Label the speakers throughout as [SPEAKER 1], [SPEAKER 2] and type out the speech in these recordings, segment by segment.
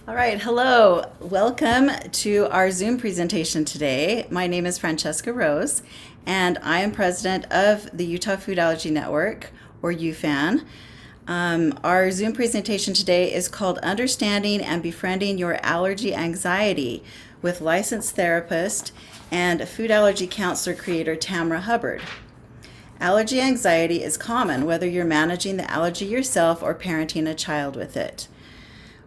[SPEAKER 1] All right, hello. Welcome to our Zoom presentation today. My name is Francesca Rose, and I am president of the Utah Food Allergy Network, or UFAN. Our Zoom presentation today is called Understanding and Befriending Your Allergy Anxiety with licensed therapist and food allergy counselor creator Tamara Hubbard. Allergy anxiety is common whether you're managing the allergy yourself or parenting a child with it.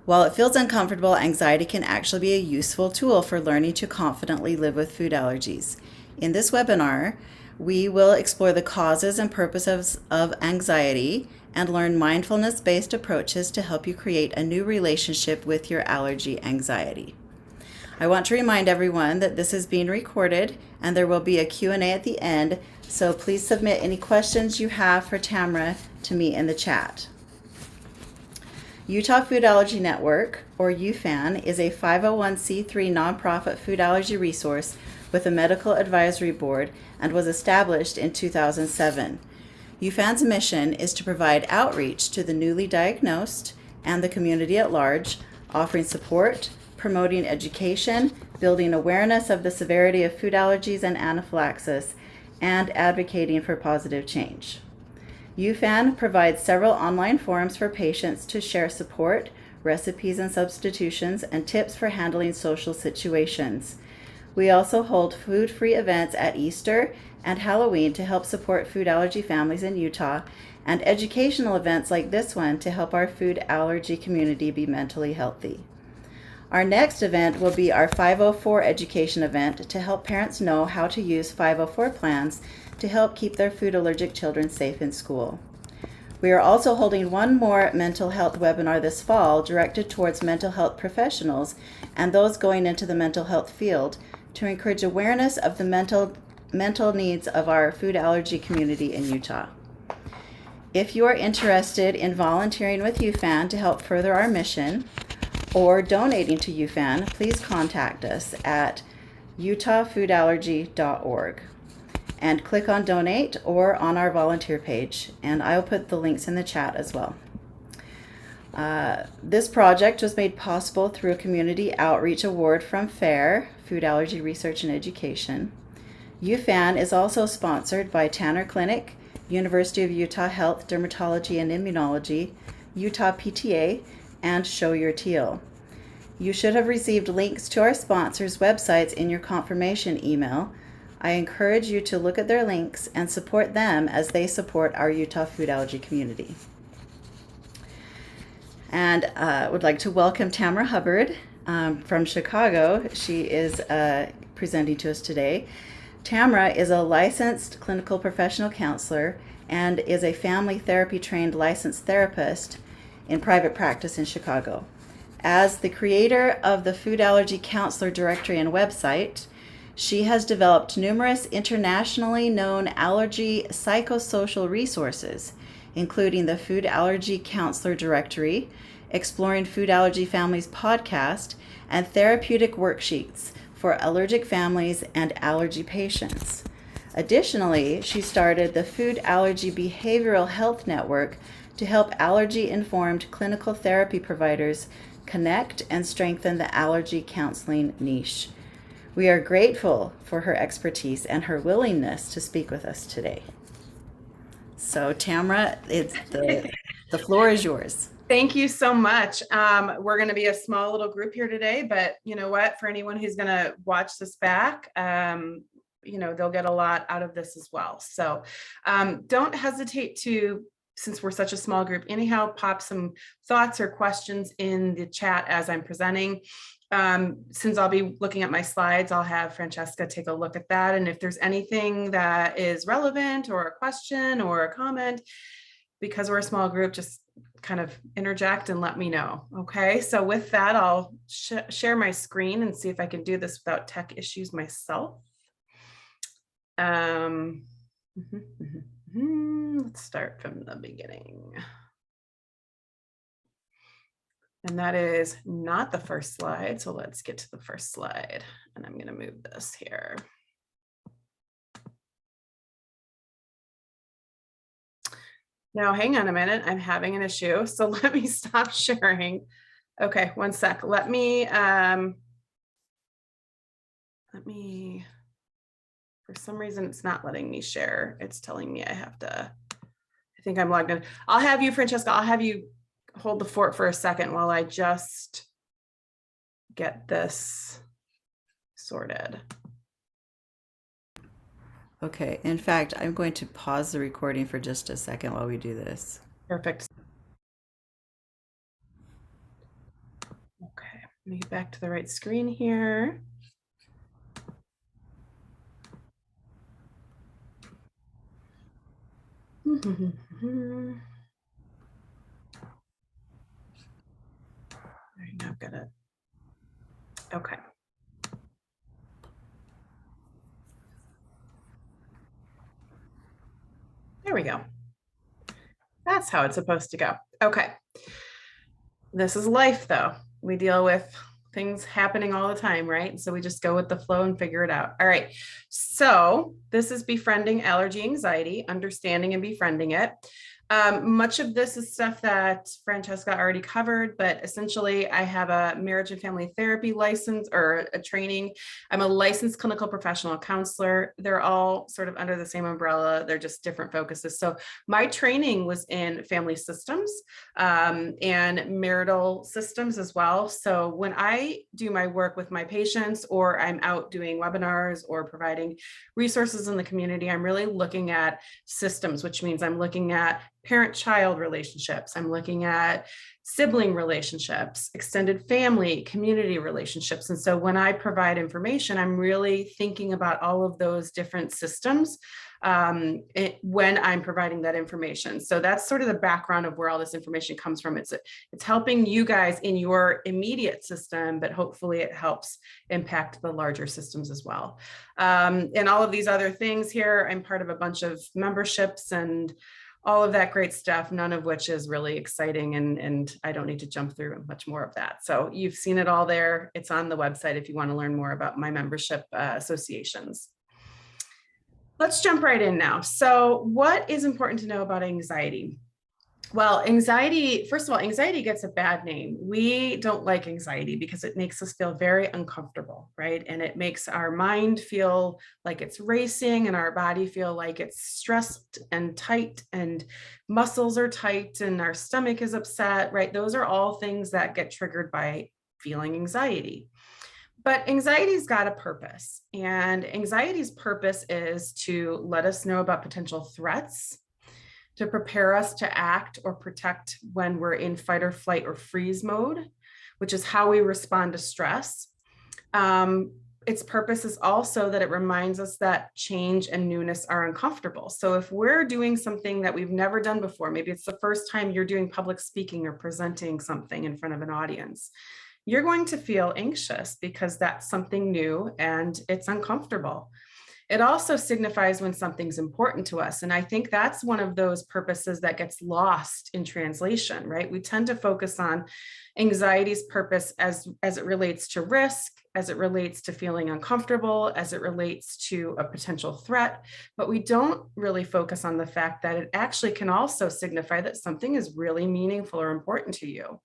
[SPEAKER 1] While it feels uncomfortable, anxiety can actually be a useful tool for learning to confidently live with food allergies. In this webinar, we will explore the causes and purposes of anxiety and learn mindfulness-based approaches to help you create a new relationship with your allergy anxiety. I want to remind everyone that this is being recorded and there will be a Q&A at the end, so please submit any questions you have for Tamara to me in the chat. Utah Food Allergy Network, or UFAN, is a 501c3 nonprofit food allergy resource with a medical advisory board and was established in 2007. UFAN's mission is to provide outreach to the newly diagnosed and the community at large, offering support, promoting education, building awareness of the severity of food allergies and anaphylaxis, and advocating for positive change. UFAN provides several online forums for patients to share support, recipes and substitutions, and tips for handling social situations. We also hold food-free events at Easter and Halloween to help support food allergy families in Utah, and educational events like this one to help our food allergy community be mentally healthy. Our next event will be our 504 education event to help parents know how to use 504 plans to help keep their food allergic children safe in school. We are also holding one more mental health webinar this fall directed towards mental health professionals and those going into the mental health field to encourage awareness of the mental needs of our food allergy community in Utah. If you are interested in volunteering with UFAN to help further our mission or donating to UFAN, please contact us at utahfoodallergy.org and click on donate or on our volunteer page, and I'll put the links in the chat as well. This project was made possible through a community outreach award from FAIR, Food Allergy Research and Education. UFAN is also sponsored by Tanner Clinic, University of Utah Health Dermatology and Immunology, Utah PTA, and Show Your Teal. You should have received links to our sponsors' websites in your confirmation email. I encourage you to look at their links and support them as they support our Utah food allergy community. And I would like to welcome Tamara Hubbard from Chicago. She is presenting to us today. Tamara is a licensed clinical professional counselor and is a family therapy trained licensed therapist in private practice in Chicago. As the creator of the Food Allergy Counselor Directory and website, she has developed numerous internationally known allergy psychosocial resources, including the Food Allergy Counselor Directory, Exploring Food Allergy Families podcast, and therapeutic worksheets for allergic families and allergy patients. Additionally, she started the Food Allergy Behavioral Health Network to help allergy-informed clinical therapy providers connect and strengthen the allergy counseling niche. We are grateful for her expertise and her willingness to speak with us today. So Tamara, the floor is yours.
[SPEAKER 2] Thank you so much. We're going to be a small little group here today, but you know what, for anyone who's going to watch this back, they'll get a lot out of this as well. So don't hesitate to, since we're such a small group anyhow, pop some thoughts or questions in the chat as I'm presenting. Since I'll be looking at my slides, I'll have Francesca take a look at that. And if there's anything that is relevant or a question or a comment, because we're a small group, just kind of interject and let me know. Okay, so with that, I'll share my screen and see if I can do this without tech issues myself. Let's start from the beginning. And that is not the first slide. So let's get to the first slide. And I'm going to move this here. Now, hang on a minute. I'm having an issue. So let me stop sharing. Okay, one sec. Let me, for some reason, it's not letting me share. It's telling me I have to, I think I'm logged in. I'll have you, Francesca, I'll have you hold the fort for a second while I just get this sorted.
[SPEAKER 1] Okay, in fact, I'm going to pause the recording for just a second while we do this.
[SPEAKER 2] Perfect. Okay, let me get back to the right screen here. All right, now I've got it. Okay. There we go. That's how it's supposed to go. Okay. This is life, though. We deal with things happening all the time, right? So we just go with the flow and figure it out. All right. So this is Befriending Allergy Anxiety, understanding and befriending it. Much of this is stuff that Francesca already covered, but essentially I have a marriage and family therapy license or a training. I'm a licensed clinical professional counselor. They're all sort of under the same umbrella. They're just different focuses. So my training was in family systems and marital systems as well. So when I do my work with my patients, or I'm out doing webinars or providing resources in the community, I'm really looking at systems, which means I'm looking at parent-child relationships. I'm looking at sibling relationships, extended family, community relationships. And so when I provide information, I'm really thinking about all of those different systems when I'm providing that information. So that's sort of the background of where all this information comes from. It's helping you guys in your immediate system, but hopefully it helps impact the larger systems as well. And all of these other things here, I'm part of a bunch of memberships and all of that great stuff, none of which is really exciting, and I don't need to jump through much more of that. So you've seen it all there. It's on the website if you want to learn more about my membership associations. Let's jump right in now. So what is important to know about anxiety? Well, anxiety, first of all, anxiety gets a bad name. We don't like anxiety because it makes us feel very uncomfortable, right? And it makes our mind feel like it's racing and our body feel like it's stressed and tight and muscles are tight and our stomach is upset, right? Those are all things that get triggered by feeling anxiety. But anxiety's got a purpose, and anxiety's purpose is to let us know about potential threats, to prepare us to act or protect when we're in fight or flight or freeze mode, which is how we respond to stress. Its purpose is also that it reminds us that change and newness are uncomfortable. So if we're doing something that we've never done before, maybe it's the first time you're doing public speaking or presenting something in front of an audience, you're going to feel anxious because that's something new and it's uncomfortable. It also signifies when something's important to us. And I think that's one of those purposes that gets lost in translation, right? We tend to focus on anxiety's purpose as it relates to risk, as it relates to feeling uncomfortable, as it relates to a potential threat, but we don't really focus on the fact that it actually can also signify that something is really meaningful or important to you.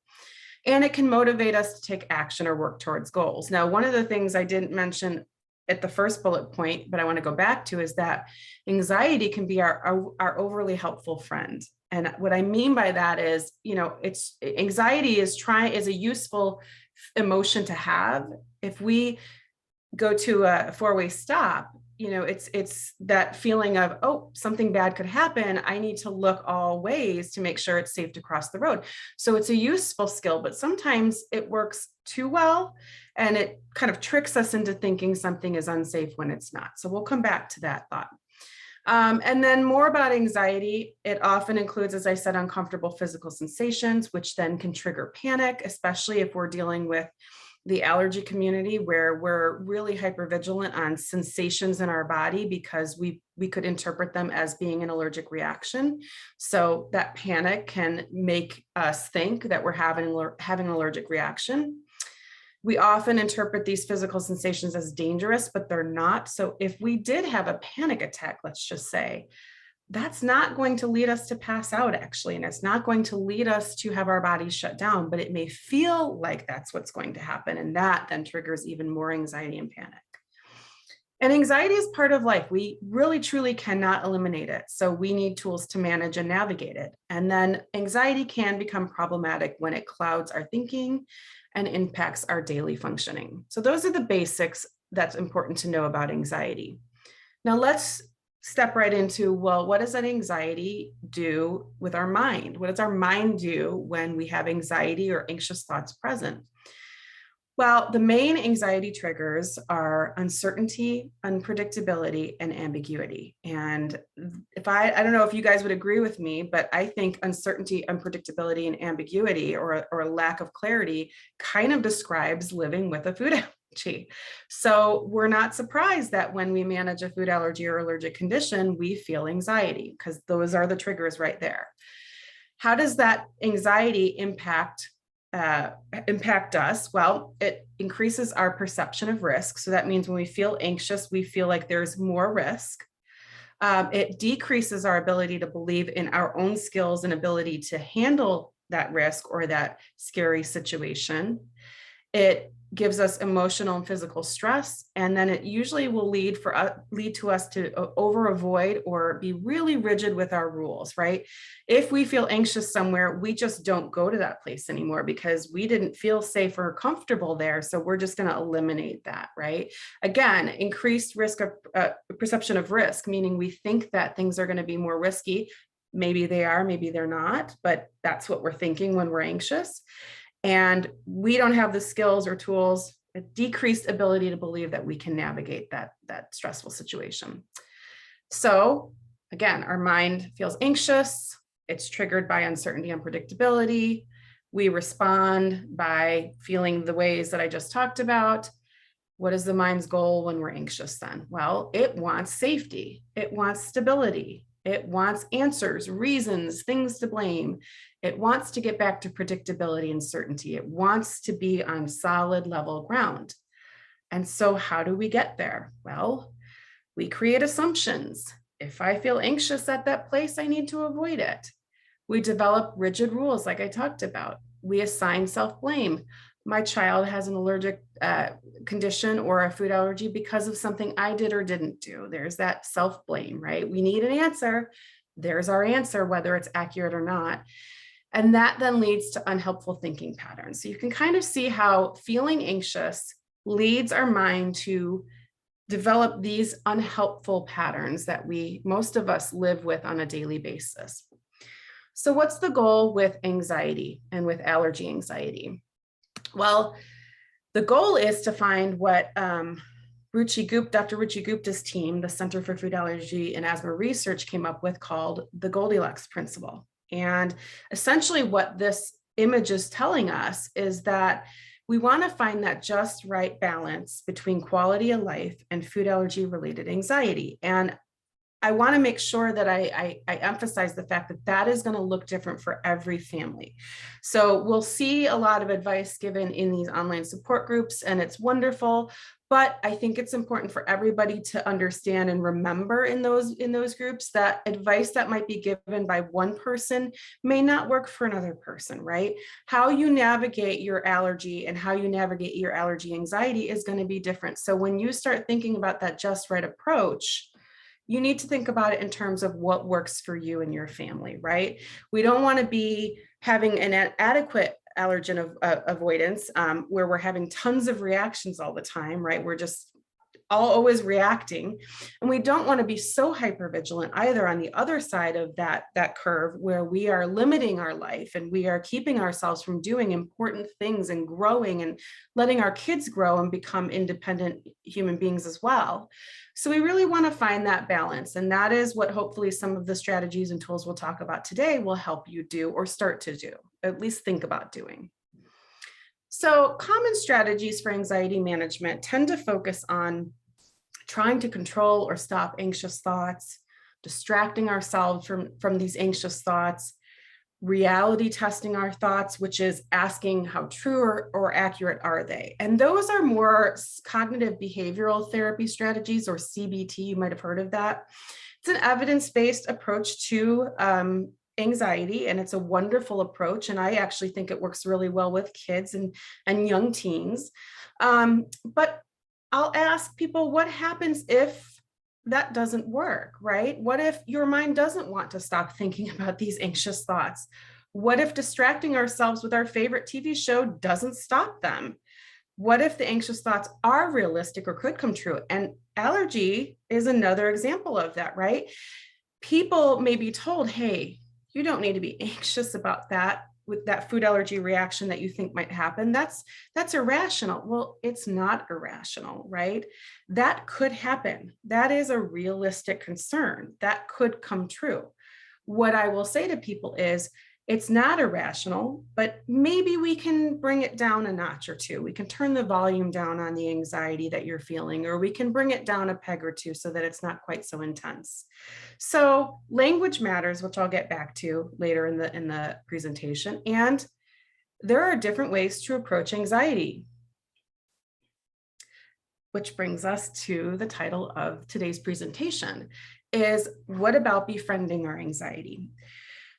[SPEAKER 2] And it can motivate us to take action or work towards goals. Now, one of the things I didn't mention at the first bullet point, but I want to go back to, is that anxiety can be our overly helpful friend. And what I mean by that is, it's anxiety is a useful emotion to have. If we go to a four-way stop, it's that feeling of, oh, something bad could happen. I need to look all ways to make sure it's safe to cross the road. So it's a useful skill, but sometimes it works too well and it kind of tricks us into thinking something is unsafe when it's not. So we'll come back to that thought. And then more about anxiety. It often includes, as I said, uncomfortable physical sensations, which then can trigger panic, especially if we're dealing with the allergy community, where we're really hypervigilant on sensations in our body because we could interpret them as being an allergic reaction. So that panic can make us think that we're having an allergic reaction. We often interpret these physical sensations as dangerous, but they're not. So if we did have a panic attack, let's just say, that's not going to lead us to pass out, actually, and it's not going to lead us to have our bodies shut down, but it may feel like that's what's going to happen, and that then triggers even more anxiety and panic. And anxiety is part of life. We really, truly cannot eliminate it. So we need tools to manage and navigate it. And then anxiety can become problematic when it clouds our thinking and impacts our daily functioning. So those are the basics that's important to know about anxiety. Now let's step right into, well, what does that anxiety do with our mind? What does our mind do when we have anxiety or anxious thoughts present? Well, the main anxiety triggers are uncertainty, unpredictability, and ambiguity. And if I don't know if you guys would agree with me, but I think uncertainty, unpredictability, and ambiguity, or a lack of clarity, kind of describes living with a food allergy. So we're not surprised that when we manage a food allergy or allergic condition, we feel anxiety, because those are the triggers right there. How does that anxiety impact us? Well, it increases our perception of risk. So that means when we feel anxious, we feel like there's more risk. It decreases our ability to believe in our own skills and ability to handle that risk or that scary situation. It gives us emotional and physical stress, and then it usually will lead to us to over avoid or be really rigid with our rules, right? If we feel anxious somewhere, we just don't go to that place anymore because we didn't feel safe or comfortable there. So we're just going to eliminate that, right? Again, increased risk of perception of risk, meaning we think that things are going to be more risky. Maybe they are, maybe they're not, but that's what we're thinking when we're anxious. And we don't have the skills or tools, a decreased ability to believe that we can navigate that stressful situation. So again, our mind feels anxious. It's triggered by uncertainty and unpredictability. We respond by feeling the ways that I just talked about. What is the mind's goal when we're anxious then? Well, it wants safety. It wants stability. It wants answers, reasons, things to blame. It wants to get back to predictability and certainty. It wants to be on solid level ground. And so how do we get there? Well, we create assumptions. If I feel anxious at that place, I need to avoid it. We develop rigid rules like I talked about. We assign self-blame. My child has an allergic condition or a food allergy because of something I did or didn't do. There's that self-blame, right? We need an answer. There's our answer, whether it's accurate or not. And that then leads to unhelpful thinking patterns. So you can kind of see how feeling anxious leads our mind to develop these unhelpful patterns that most of us live with on a daily basis. So what's the goal with anxiety and with allergy anxiety? Well, the goal is to find what Dr. Ruchi Gupta's team, the Center for Food Allergy and Asthma Research, came up with, called the Goldilocks Principle. And essentially what this image is telling us is that we want to find that just right balance between quality of life and food allergy related anxiety. And I want to make sure that I emphasize the fact that that is going to look different for every family. So we'll see a lot of advice given in these online support groups, and it's wonderful. But I think it's important for everybody to understand and remember in those groups that advice that might be given by one person may not work for another person, right? How you navigate your allergy and how you navigate your allergy anxiety is going to be different. So when you start thinking about that just right approach, you need to think about it in terms of what works for you and your family, right? We don't want to be having an adequate allergen avoidance where we're having tons of reactions all the time, right? We're just always reacting. And we don't want to be so hypervigilant either on the other side of that curve, where we are limiting our life and we are keeping ourselves from doing important things and growing and letting our kids grow and become independent human beings as well. So we really want to find that balance. And that is what hopefully some of the strategies and tools we'll talk about today will help you do, or start to do, at least think about doing. So common strategies for anxiety management tend to focus on trying to control or stop anxious thoughts, distracting ourselves from these anxious thoughts, reality testing our thoughts, which is asking how true or accurate are they. And those are more cognitive behavioral therapy strategies, or CBT. You might have heard of that. It's an evidence-based approach to anxiety, and it's a wonderful approach. And I actually think it works really well with kids and young teens. But I'll ask people, what happens if that doesn't work, right? What if your mind doesn't want to stop thinking about these anxious thoughts? What if distracting ourselves with our favorite TV show doesn't stop them? What if the anxious thoughts are realistic or could come true? And allergy is another example of that, right? People may be told, hey, you don't need to be anxious about that, with that food allergy reaction that you think might happen. That's irrational. Well, it's not irrational, right? That could happen. That is a realistic concern. That could come true. What I will say to people is, it's not irrational, but maybe we can bring it down a notch or two. We can turn the volume down on the anxiety that you're feeling, or we can bring it down a peg or two so that it's not quite so intense. So language matters, which I'll get back to later in the presentation. And there are different ways to approach anxiety, which brings us to the title of today's presentation, is what about befriending our anxiety?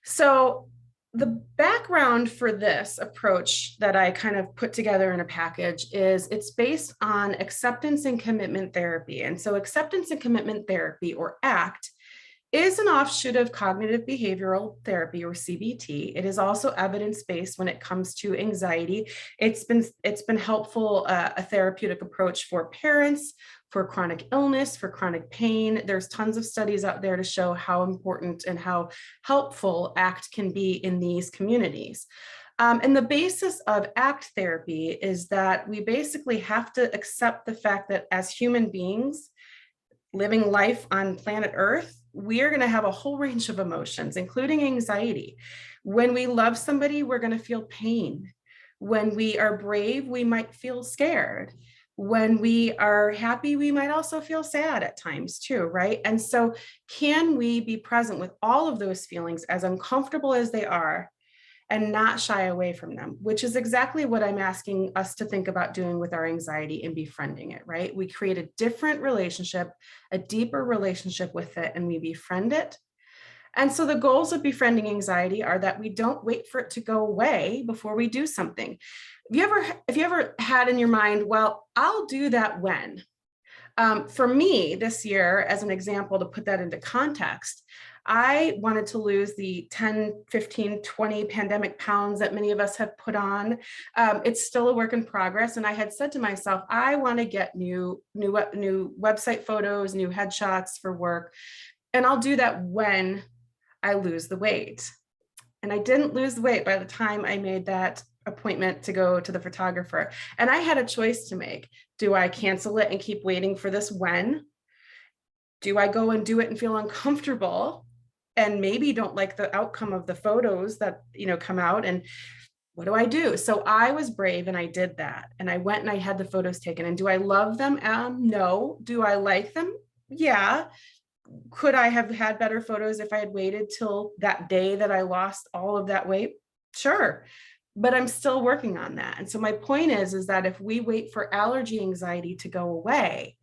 [SPEAKER 2] So the background for this approach that I kind of put together in a package is it's based on acceptance and commitment therapy. And so acceptance and commitment therapy, or ACT, is an offshoot of cognitive behavioral therapy, or CBT. It is also evidence-based when it comes to anxiety. It's been helpful, a therapeutic approach for parents, for chronic illness, for chronic pain. There's tons of studies out there to show how important and how helpful ACT can be in these communities. And the basis of ACT therapy is that we basically have to accept the fact that as human beings living life on planet Earth, we are going to have a whole range of emotions, including anxiety. When we love somebody, we're going to feel pain. When we are brave, we might feel scared. When we are happy, we might also feel sad at times too, right? And so can we be present with all of those feelings, as uncomfortable as they are, and not shy away from them, which is exactly what I'm asking us to think about doing with our anxiety and befriending it, right? We create a different relationship, a deeper relationship with it, and we befriend it. And so the goals of befriending anxiety are that we don't wait for it to go away before we do something. Have you ever had in your mind, well, I'll do that when? For me this year, as an example, to put that into context, I wanted to lose the 10, 15, 20 pandemic pounds that many of us have put on. It's still a work in progress. And I had said to myself, I want to get new website photos, new headshots for work. And I'll do that when I lose the weight. And I didn't lose the weight by the time I made that appointment to go to the photographer. And I had a choice to make. Do I cancel it and keep waiting for this when? Do I go and do it and feel uncomfortable and maybe don't like the outcome of the photos that, come out? And what do I do? So I was brave and I did that. And I went and I had the photos taken. And do I love them? No. Do I like them? Yeah. Could I have had better photos if I had waited till that day that I lost all of that weight? Sure. But I'm still working on that. And so my point is that if we wait for allergy anxiety to go away,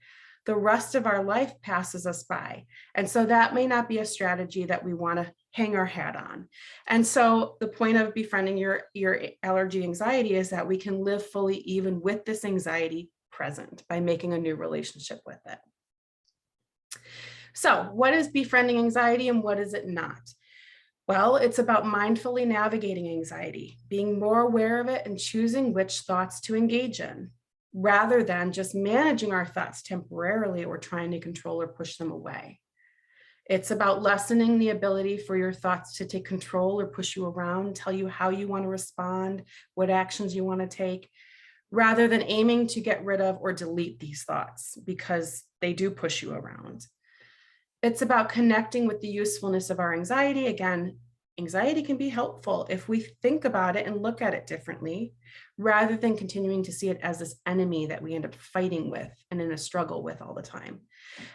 [SPEAKER 2] the rest of our life passes us by. And so that may not be a strategy that we want to hang our hat on. And so the point of befriending your allergy anxiety is that we can live fully even with this anxiety present by making a new relationship with it. So what is befriending anxiety and what is it not? Well, it's about mindfully navigating anxiety, being more aware of it and choosing which thoughts to engage in, rather than just managing our thoughts temporarily or trying to control or push them away. It's about lessening the ability for your thoughts to take control or push you around, tell you how you want to respond, what actions you want to take, rather than aiming to get rid of or delete these thoughts because they do push you around. It's about connecting with the usefulness of our anxiety, again, Anxiety can be helpful if we think about it and look at it differently, rather than continuing to see it as this enemy that we end up fighting with and in a struggle with all the time.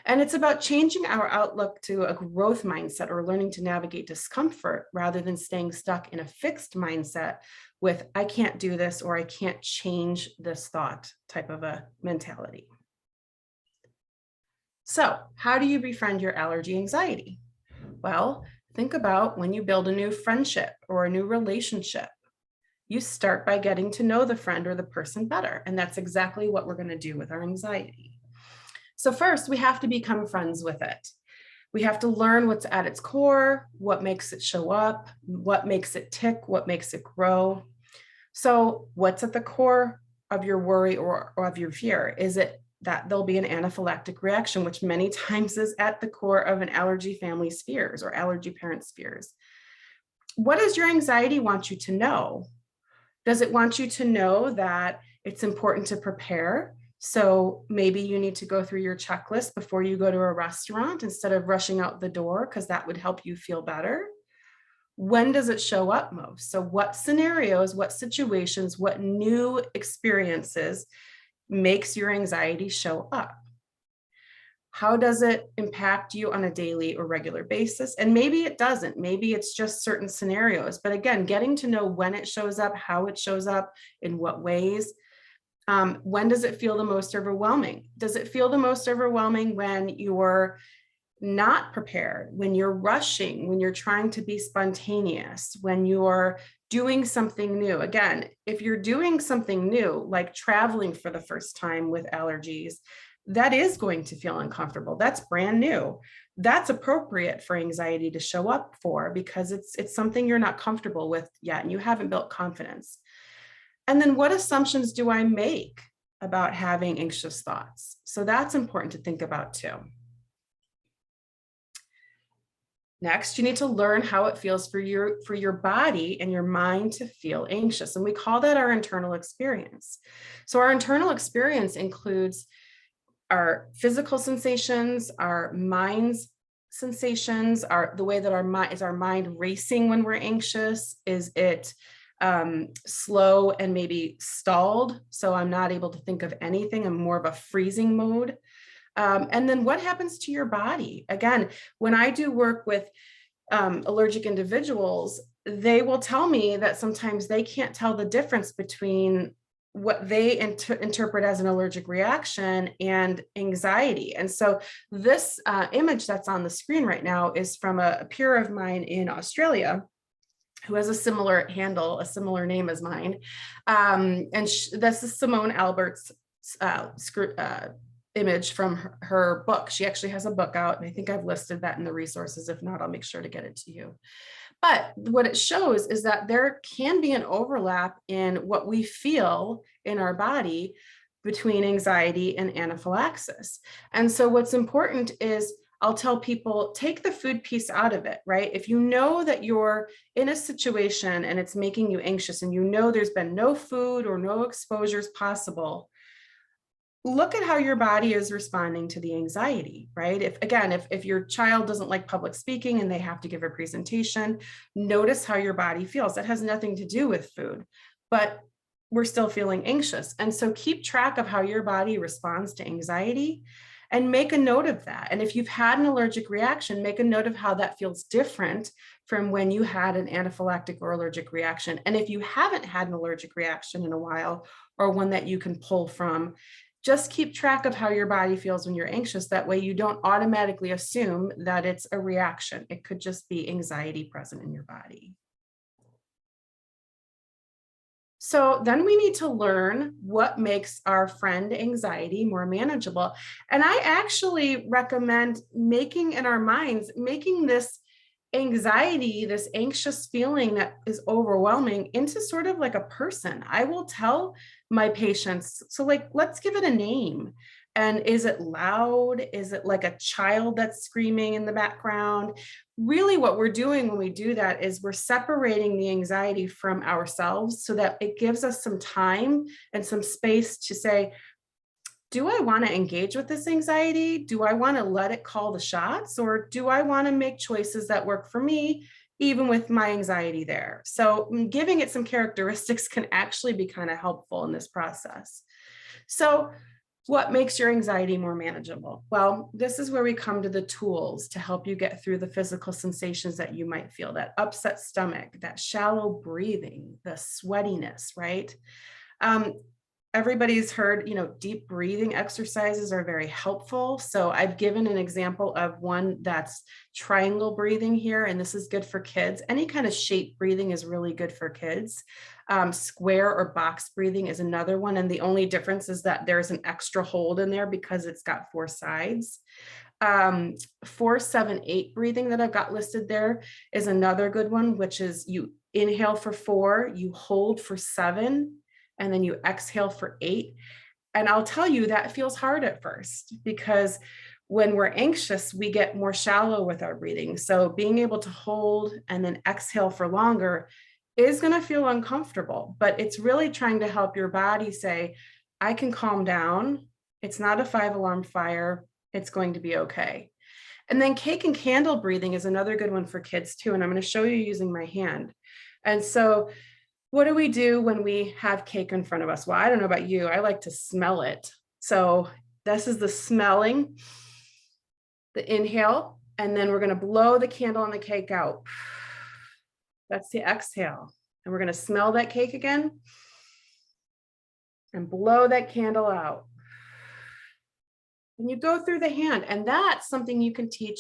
[SPEAKER 2] And it's about changing our outlook to a growth mindset or learning to navigate discomfort rather than staying stuck in a fixed mindset with, I can't do this or I can't change this thought type of a mentality. So, how do you befriend your allergy anxiety? Well, think about when you build a new friendship or a new relationship. You start by getting to know the friend or the person better. And that's exactly what we're going to do with our anxiety. So, first, we have to become friends with it. We have to learn what's at its core, what makes it show up, what makes it tick, what makes it grow. So, what's at the core of your worry or of your fear? Is it that there'll be an anaphylactic reaction, which many times is at the core of an allergy family's fears or allergy parents' fears? What does your anxiety want you to know? Does it want you to know that it's important to prepare? So maybe you need to go through your checklist before you go to a restaurant instead of rushing out the door, because that would help you feel better. When does it show up most? So what scenarios, what situations, what new experiences makes your anxiety show up? How does it impact you on a daily or regular basis? And maybe it doesn't. Maybe it's just certain scenarios. But again, getting to know when it shows up, how it shows up, in what ways. When does it feel the most overwhelming? Does it feel the most overwhelming when you're not prepared, when you're rushing, when you're trying to be spontaneous, when you're doing something new? Again, if you're doing something new, like traveling for the first time with allergies, that is going to feel uncomfortable. That's brand new. That's appropriate for anxiety to show up for, because it's something you're not comfortable with yet and you haven't built confidence. And then what assumptions do I make about having anxious thoughts? So that's important to think about too. Next, you need to learn how it feels for your body and your mind to feel anxious. And we call that our internal experience. So our internal experience includes our physical sensations, our mind's sensations, the way that our mind racing when we're anxious? Is it slow and maybe stalled? So I'm not able to think of anything. I'm more of a freezing mode. And then what happens to your body? Again, when I do work with allergic individuals, they will tell me that sometimes they can't tell the difference between what they interpret as an allergic reaction and anxiety. And so this image that's on the screen right now is from a peer of mine in Australia who has a similar handle, a similar name as mine. And this is Simone Albert's image from her book. She actually has a book out, and I think I've listed that in the resources. If not, I'll make sure to get it to you. But what it shows is that there can be an overlap in what we feel in our body between anxiety and anaphylaxis. And so what's important is, I'll tell people, take the food piece out of it, right? If you know that you're in a situation and it's making you anxious and you know there's been no food or no exposures possible, look at how your body is responding to the anxiety, right? If your child doesn't like public speaking and they have to give a presentation, notice how your body feels. That has nothing to do with food, but we're still feeling anxious. And so keep track of how your body responds to anxiety and make a note of that. And if you've had an allergic reaction, make a note of how that feels different from when you had an anaphylactic or allergic reaction. And if you haven't had an allergic reaction in a while, or one that you can pull from, just keep track of how your body feels when you're anxious. That way you don't automatically assume that it's a reaction. It could just be anxiety present in your body. So then we need to learn what makes our friend anxiety more manageable. And I actually recommend making in our minds, making this anxiety, this anxious feeling that is overwhelming, into sort of like a person. I will tell my patients, so like, let's give it a name. And is it loud? Is it like a child that's screaming in the background? Really what we're doing when we do that is we're separating the anxiety from ourselves so that it gives us some time and some space to say, do I want to engage with this anxiety? Do I want to let it call the shots? Or do I want to make choices that work for me even with my anxiety there. So giving it some characteristics can actually be kind of helpful in this process. So what makes your anxiety more manageable? Well, this is where we come to the tools to help you get through the physical sensations that you might feel, that upset stomach, that shallow breathing, the sweatiness, right? Um, Everybody's heard, deep breathing exercises are very helpful. So I've given an example of one that's triangle breathing here, and this is good for kids. Any kind of shape breathing is really good for kids. Square or box breathing is another one. And the only difference is that there's an extra hold in there because it's got 4 sides. 4-7-8 breathing that I've got listed there is another good one, which is you inhale for 4, you hold for 7, and then you exhale for 8. And I'll tell you that feels hard at first because when we're anxious, we get more shallow with our breathing. So being able to hold and then exhale for longer is going to feel uncomfortable, but it's really trying to help your body say, I can calm down. It's not a 5-alarm fire. It's going to be okay. And then cake and candle breathing is another good one for kids too. And I'm going to show you using my hand. And so what do we do when we have cake in front of us? Well, I don't know about you. I like to smell it. So this is the smelling, the inhale, and then we're going to blow the candle on the cake out. That's the exhale. And we're going to smell that cake again and blow that candle out. And you go through the hand, and that's something you can teach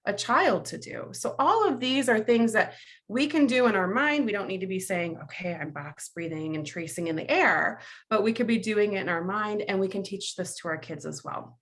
[SPEAKER 2] a child to do. So all of these are things that we can do in our mind. We don't need to be saying, okay, I'm box breathing and tracing in the air, but we could be doing it in our mind, and we can teach this to our kids as well.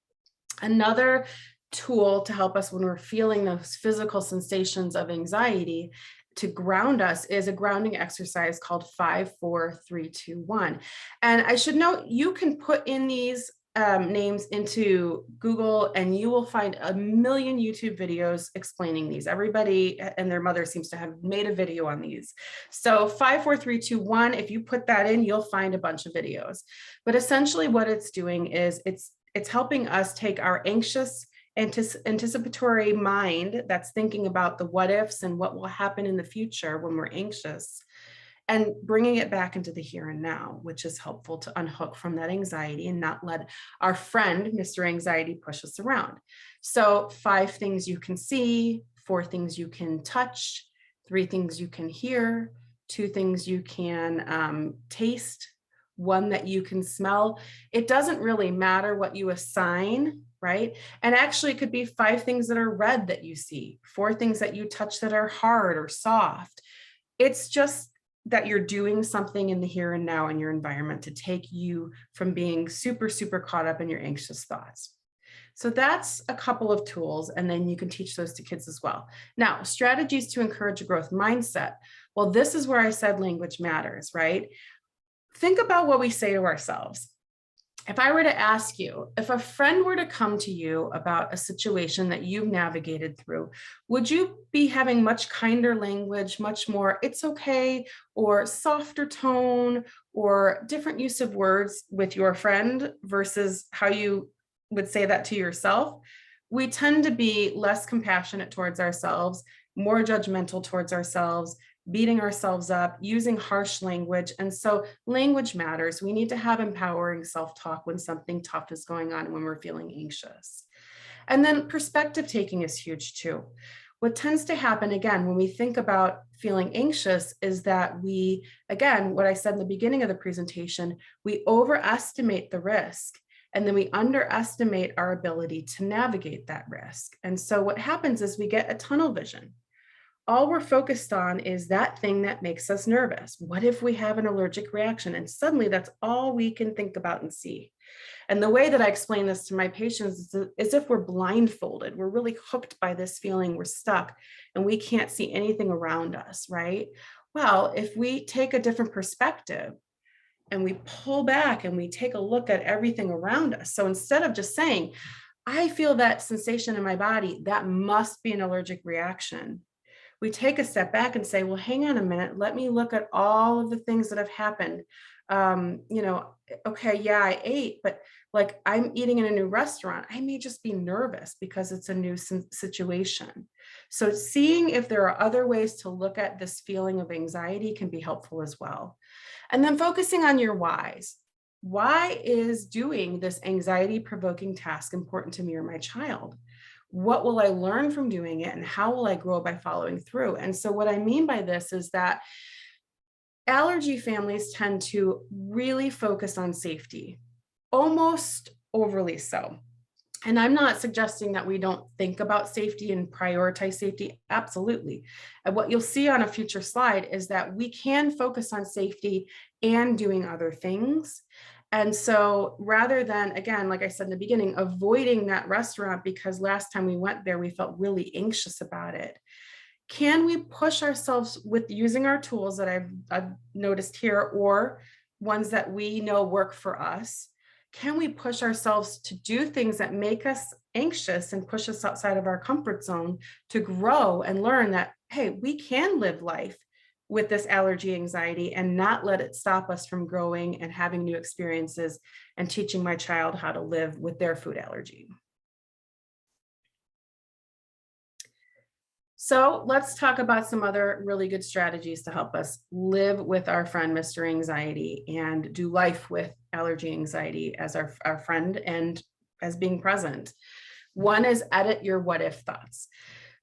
[SPEAKER 2] Another tool to help us when we're feeling those physical sensations of anxiety to ground us is a grounding exercise called 5-4-3-2-1. And I should note, you can put in these names into Google and you will find a million YouTube videos explaining these. Everybody and their mother seems to have made a video on these. So 5-4-3-2-1, if you put that in, you'll find a bunch of videos. But essentially what it's doing is it's helping us take our anxious anticipatory mind that's thinking about the what ifs and what will happen in the future when we're anxious, and bringing it back into the here and now, which is helpful to unhook from that anxiety and not let our friend, Mr. Anxiety, push us around. So 5 things you can see, 4 things you can touch, 3 things you can hear, 2 things you can taste, 1 that you can smell. It doesn't really matter what you assign, right? And actually it could be 5 things that are red that you see, 4 things that you touch that are hard or soft. It's just that you're doing something in the here and now in your environment to take you from being super, super caught up in your anxious thoughts. So that's a couple of tools, and then you can teach those to kids as well. Now, strategies to encourage a growth mindset. Well, this is where I said language matters, right? Think about what we say to ourselves. If I were to ask you, if a friend were to come to you about a situation that you've navigated through, would you be having much kinder language, much more, it's okay, or softer tone, or different use of words with your friend versus how you would say that to yourself? We tend to be less compassionate towards ourselves, more judgmental towards ourselves, beating ourselves up, using harsh language. And so language matters. We need to have empowering self-talk when something tough is going on and when we're feeling anxious. And then perspective taking is huge too. What tends to happen, again, when we think about feeling anxious is that we, again, what I said in the beginning of the presentation, we overestimate the risk. And then we underestimate our ability to navigate that risk. And so what happens is we get a tunnel vision. All we're focused on is that thing that makes us nervous. What if we have an allergic reaction? And suddenly that's all we can think about and see. And the way that I explain this to my patients is if we're blindfolded, we're really hooked by this feeling, we're stuck and we can't see anything around us, right? Well, if we take a different perspective and we pull back and we take a look at everything around us. So instead of just saying, I feel that sensation in my body, that must be an allergic reaction, we take a step back and say, well, hang on a minute, let me look at all of the things that have happened You know, okay, yeah, I ate, but like I'm eating in a new restaurant. I may just be nervous because it's a new situation. So seeing if there are other ways to look at this feeling of anxiety can be helpful as well. And then focusing on your whys. Why is doing this anxiety provoking task important to me or my child? What will I learn from doing it, and how will I grow by following through? And so, what I mean by this is that allergy families tend to really focus on safety, almost overly so. And I'm not suggesting that we don't think about safety and prioritize safety. Absolutely. And what you'll see on a future slide is that we can focus on safety and doing other things. And so rather than, again, like I said in the beginning, avoiding that restaurant because last time we went there, we felt really anxious about it. Can we push ourselves with using our tools that I've noticed here, or ones that we know work for us? Can we push ourselves to do things that make us anxious and push us outside of our comfort zone to grow and learn that, hey, we can live life with this allergy anxiety and not let it stop us from growing and having new experiences and teaching my child how to live with their food allergy? So let's talk about some other really good strategies to help us live with our friend, Mr. Anxiety, and do life with allergy anxiety as our friend and as being present. One is edit your what if thoughts.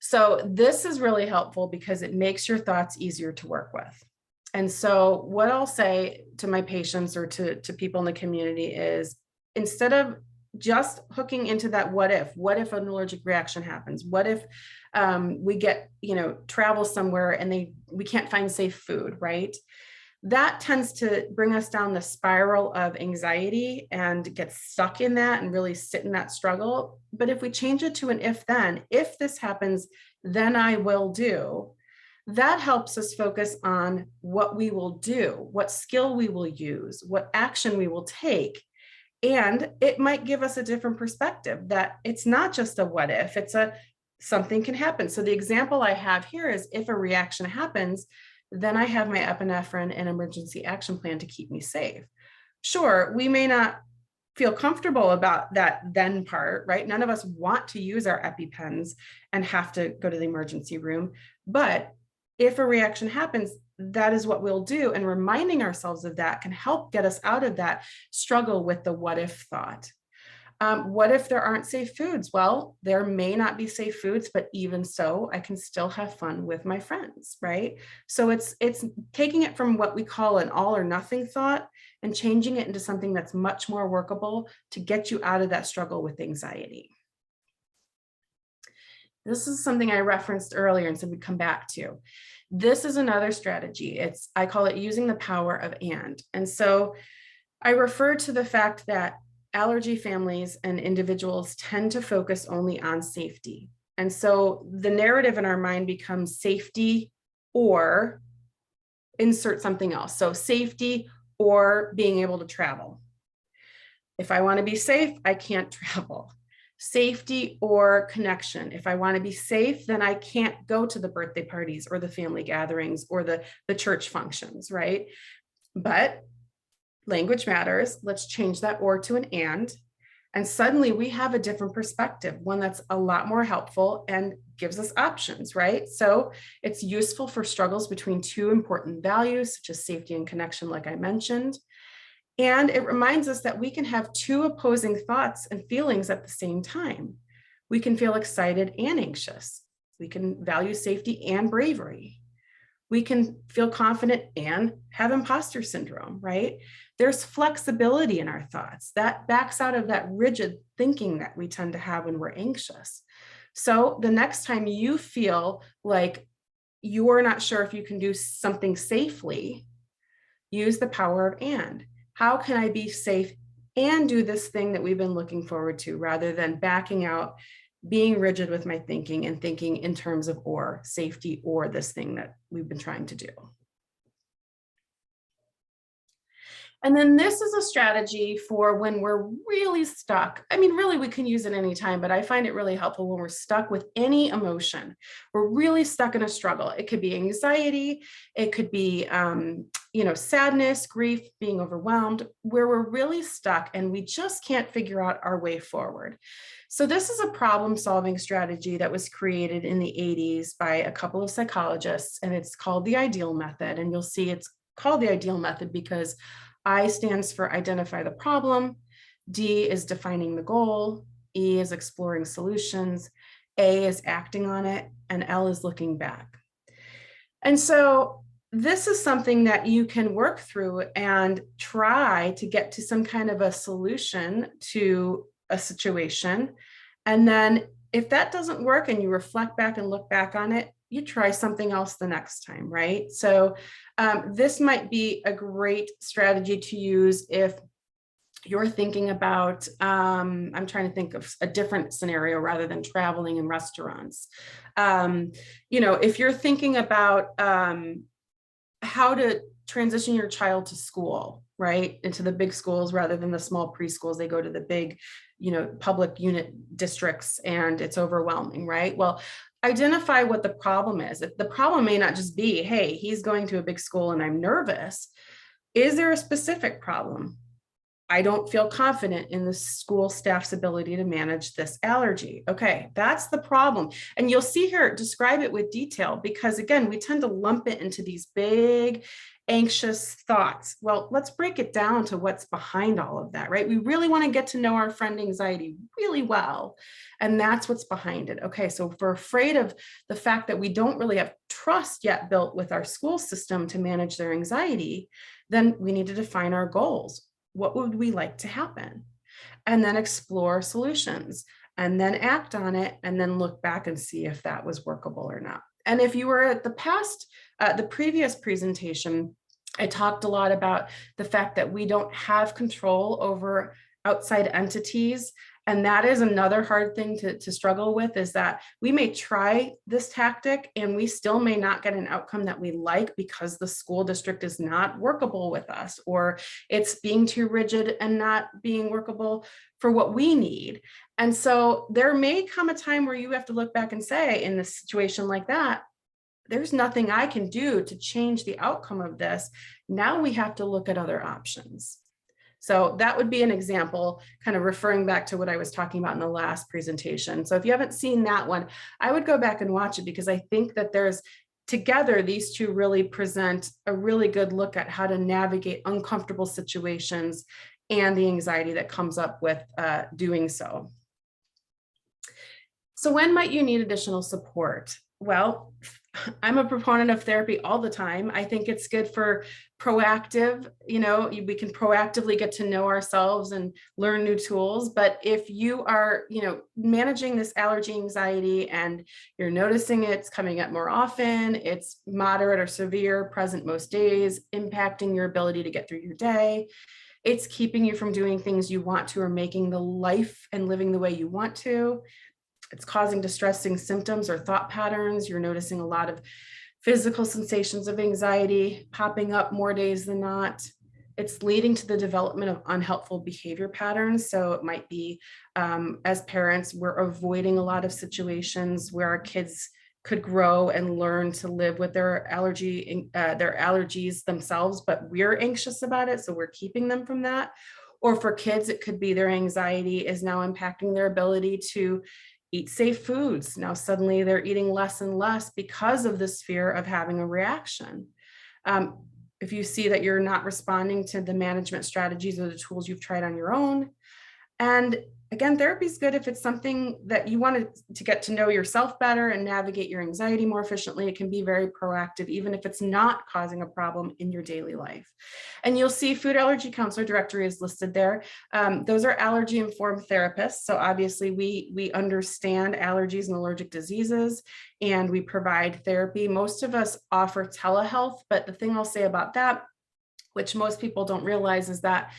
[SPEAKER 2] So this is really helpful because it makes your thoughts easier to work with. And so what I'll say to my patients or to people in the community is, instead of just hooking into that what if an allergic reaction happens? What if we get, travel somewhere and we can't find safe food, right? That tends to bring us down the spiral of anxiety and get stuck in that and really sit in that struggle. But if we change it to an if this happens, then I will do, that helps us focus on what we will do, what skill we will use, what action we will take. And it might give us a different perspective that it's not just a what if, something can happen. So the example I have here is, if a reaction happens, then I have my epinephrine and emergency action plan to keep me safe. Sure, we may not feel comfortable about that then part, right? None of us want to use our EpiPens and have to go to the emergency room. But if a reaction happens, that is what we'll do. And reminding ourselves of that can help get us out of that struggle with the what if thought. What if there aren't safe foods? Well, there may not be safe foods, but even so, I can still have fun with my friends, right? So it's taking it from what we call an all or nothing thought and changing it into something that's much more workable to get you out of that struggle with anxiety. This is something I referenced earlier and said we'd come back to. This is another strategy. I call it using the power of and. And so I refer to the fact that allergy families and individuals tend to focus only on safety. And so the narrative in our mind becomes safety or insert something else. So safety or being able to travel. If I want to be safe, I can't travel. Safety or connection. If I want to be safe, then I can't go to the birthday parties or the family gatherings or the church functions, right? But language matters. Let's change that or to an and. And suddenly we have a different perspective, one that's a lot more helpful and gives us options, right? So it's useful for struggles between two important values, such as safety and connection, like I mentioned. And it reminds us that we can have two opposing thoughts and feelings at the same time. We can feel excited and anxious. We can value safety and bravery. We can feel confident and have imposter syndrome, right? There's flexibility in our thoughts that backs out of that rigid thinking that we tend to have when we're anxious. So the next time you feel like you're not sure if you can do something safely, use the power of and. How can I be safe and do this thing that we've been looking forward to, rather than backing out, being rigid with my thinking and thinking in terms of or safety or this thing that we've been trying to do. And then this is a strategy for when we're really stuck. I mean, really, we can use it anytime, but I find it really helpful when we're stuck with any emotion. We're really stuck in a struggle. It could be anxiety. It could be, sadness, grief, being overwhelmed, where we're really stuck and we just can't figure out our way forward. So this is a problem-solving strategy that was created in the 80s by a couple of psychologists, and it's called the IDEAL method. And you'll see it's called the IDEAL method because I stands for identify the problem, D is defining the goal, E is exploring solutions, A is acting on it, and L is looking back. And so this is something that you can work through and try to get to some kind of a solution to a situation. And then if that doesn't work and you reflect back and look back on it, you try something else the next time, right? So this might be a great strategy to use if you're thinking about, I'm trying to think of a different scenario rather than traveling in restaurants. If you're thinking about how to transition your child to school, right, into the big schools rather than the small preschools, they go to the big, public unit districts and it's overwhelming, right? Well, identify what the problem is. The problem may not just be, hey, he's going to a big school and I'm nervous. Is there a specific problem? I don't feel confident in the school staff's ability to manage this allergy. Okay, that's the problem. And you'll see here, describe it with detail, because again, we tend to lump it into these big, anxious thoughts. Well, let's break it down to what's behind all of that, right? We really want to get to know our friend anxiety really well. And that's what's behind it. Okay, so if we're afraid of the fact that we don't really have trust yet built with our school system to manage their anxiety, then we need to define our goals. What would we like to happen? And then explore solutions and then act on it and then look back and see if that was workable or not. And if you were at the previous presentation, I talked a lot about the fact that we don't have control over outside entities. And that is another hard thing to struggle with, is that we may try this tactic and we still may not get an outcome that we like because the school district is not workable with us, or it's being too rigid and not being workable for what we need. And so there may come a time where you have to look back and say, in a situation like that, there's nothing I can do to change the outcome of this. Now we have to look at other options. So that would be an example, kind of referring back to what I was talking about in the last presentation. So if you haven't seen that one, I would go back and watch it, because I think that together, these two really present a really good look at how to navigate uncomfortable situations and the anxiety that comes up with doing so. So when might you need additional support? Well, I'm a proponent of therapy all the time. I think it's good for proactive, we can proactively get to know ourselves and learn new tools. But if you are, managing this allergy anxiety and you're noticing it's coming up more often, it's moderate or severe, present most days, impacting your ability to get through your day, it's keeping you from doing things you want to or making the life and living the way you want to, it's causing distressing symptoms or thought patterns, you're noticing a lot of physical sensations of anxiety popping up more days than not, it's leading to the development of unhelpful behavior patterns. So it might be, as parents, we're avoiding a lot of situations where our kids could grow and learn to live with their allergies themselves, but we're anxious about it, so we're keeping them from that. Or for kids, it could be their anxiety is now impacting their ability to eat safe foods. Now, suddenly they're eating less and less because of this fear of having a reaction. If you see that you're not responding to the management strategies or the tools you've tried on your own. And again, therapy is good if it's something that you want to get to know yourself better and navigate your anxiety more efficiently. It can be very proactive, even if it's not causing a problem in your daily life. And you'll see food allergy counselor directory is listed there. Those are allergy informed therapists. So obviously we understand allergies and allergic diseases, and we provide therapy. Most of us offer telehealth, but the thing I'll say about that, which most people don't realize, is that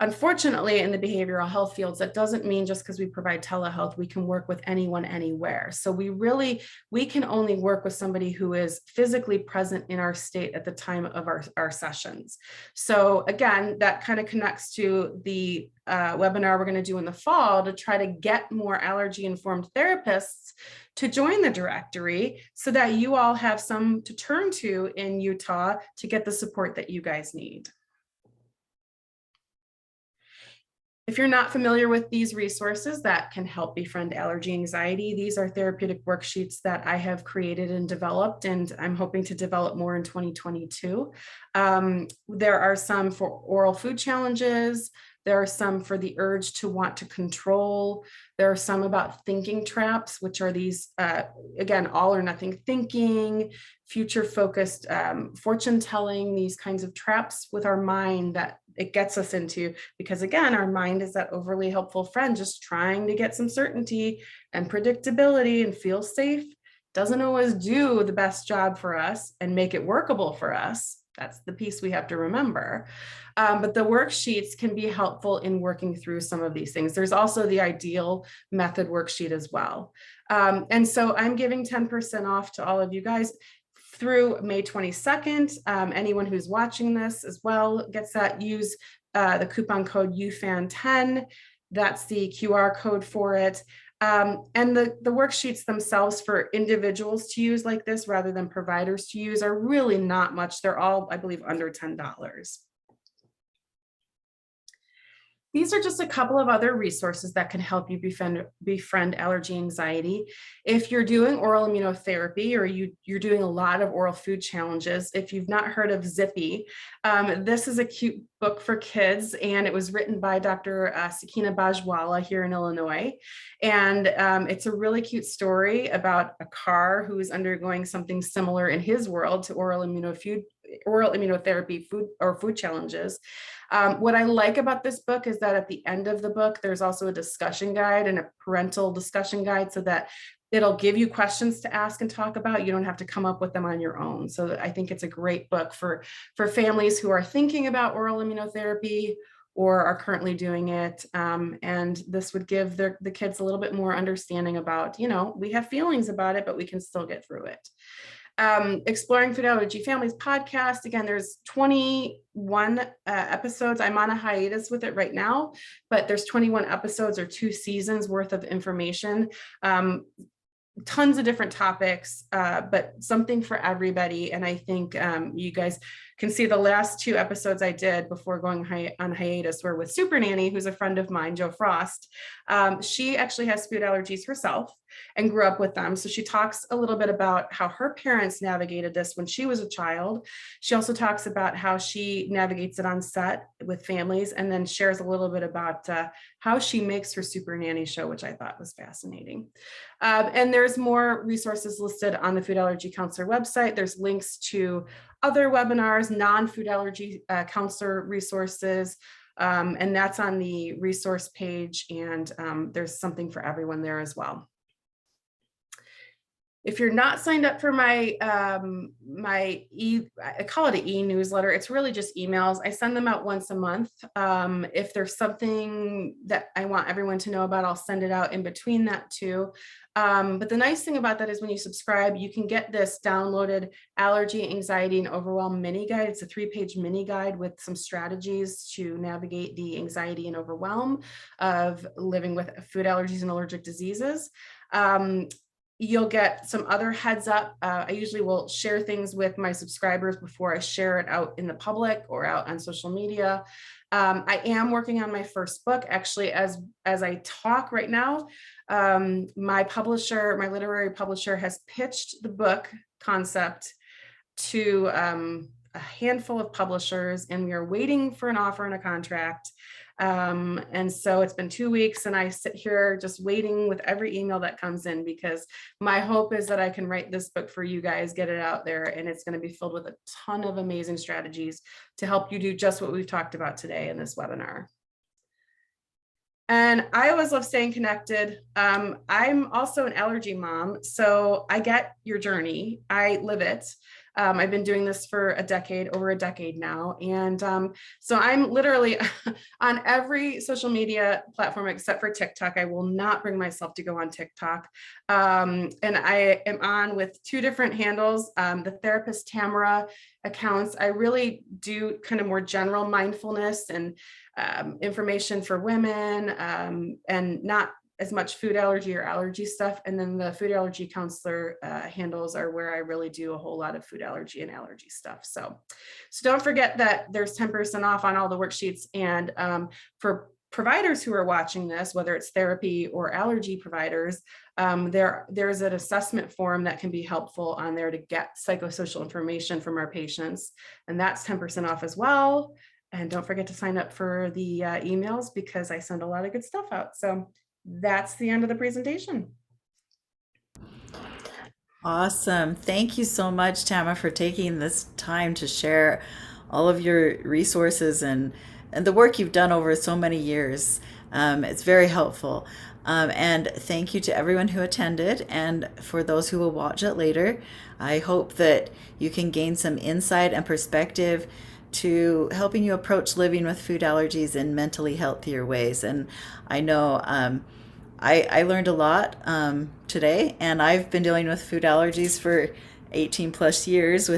[SPEAKER 2] Unfortunately, in the behavioral health fields, that doesn't mean just because we provide telehealth, we can work with anyone anywhere. So we can only work with somebody who is physically present in our state at the time of our sessions. So again, that kind of connects to the webinar we're going to do in the fall to try to get more allergy informed therapists to join the directory so that you all have some to turn to in Utah to get the support that you guys need. If you're not familiar with these resources that can help befriend allergy anxiety, these are therapeutic worksheets that I have created and developed, and I'm hoping to develop more in 2022. There are some for oral food challenges. There are some for the urge to want to control. There are some about thinking traps, which are these, again, all or nothing thinking, future focused fortune telling, these kinds of traps with our mind that it gets us into, because again, our mind is that overly helpful friend just trying to get some certainty and predictability and feel safe. Doesn't always do the best job for us and make it workable for us. That's the piece we have to remember. But the worksheets can be helpful in working through some of these things. There's also the ideal method worksheet as well. And so I'm giving 10% off to all of you guys through May 22nd. Anyone who's watching this as well gets that. Use the coupon code UFAN10. That's the QR code for it. And the worksheets themselves for individuals to use like this rather than providers to use are really not much. They're all, I believe, under $10. These are just a couple of other resources that can help you befriend allergy anxiety. If you're doing oral immunotherapy or you're doing a lot of oral food challenges, if you've not heard of Zippy, this is a cute book for kids, and it was written by Dr. Sakina Bajwala here in Illinois. And it's a really cute story about a car who is undergoing something similar in his world to oral immunotherapy food challenges. What I like about this book is that at the end of the book, there's also a discussion guide and a parental discussion guide so that it'll give you questions to ask and talk about. You don't have to come up with them on your own. So I think it's a great book for families who are thinking about oral immunotherapy or are currently doing it. And this would give the kids a little bit more understanding about, we have feelings about it, but we can still get through it. Exploring Food Allergy Families podcast. Again, there's 21 episodes. I'm on a hiatus with it right now, but there's 21 episodes or 2 seasons worth of information. Tons of different topics, but something for everybody. And I think you guys can see the last 2 episodes I did before going on hiatus were with Super Nanny, who's a friend of mine, Jo Frost. She actually has food allergies herself and grew up with them. So she talks a little bit about how her parents navigated this when she was a child. She also talks about how she navigates it on set with families, and then shares a little bit about how she makes her Super Nanny show, which I thought was fascinating. And there's more resources listed on the Food Allergy Counselor website. There's links to other webinars, non-food allergy counselor resources, and that's on the resource page, and there's something for everyone there as well. If you're not signed up for my I call it an e-newsletter, it's really just emails. I send them out once a month. If there's something that I want everyone to know about, I'll send it out in between that too. But the nice thing about that is when you subscribe, you can get this downloaded allergy, anxiety, and overwhelm mini guide. It's a 3-page mini guide with some strategies to navigate the anxiety and overwhelm of living with food allergies and allergic diseases. You'll get some other heads up. I usually will share things with my subscribers before I share it out in the public or out on social media. I am working on my first book. Actually, as I talk right now, my literary publisher has pitched the book concept to a handful of publishers, and we are waiting for an offer and a contract. And so it's been 2 weeks, and I sit here just waiting with every email that comes in, because my hope is that I can write this book for you guys, get it out there, and it's going to be filled with a ton of amazing strategies to help you do just what we've talked about today in this webinar. And I always love staying connected. I'm also an allergy mom, so I get your journey. I live it. I've been doing this for over a decade now. And so I'm literally on every social media platform except for TikTok. I will not bring myself to go on TikTok. And I am on with 2 different handles, the therapist Tamara accounts. I really do kind of more general mindfulness and information for women, and not as much food allergy or allergy stuff. And then the food allergy counselor handles are where I really do a whole lot of food allergy and allergy stuff. So don't forget that there's 10% off on all the worksheets. And for providers who are watching this, whether it's therapy or allergy providers, there's an assessment form that can be helpful on there to get psychosocial information from our patients. And that's 10% off as well. And don't forget to sign up for the emails, because I send a lot of good stuff out. So that's the end of the presentation.
[SPEAKER 1] Awesome. Thank you so much, Tama, for taking this time to share all of your resources and the work you've done over so many years. It's very helpful. And thank you to everyone who attended, and for those who will watch it later. I hope that you can gain some insight and perspective to helping you approach living with food allergies in mentally healthier ways. And I know I learned a lot today, and I've been dealing with food allergies for 18 plus years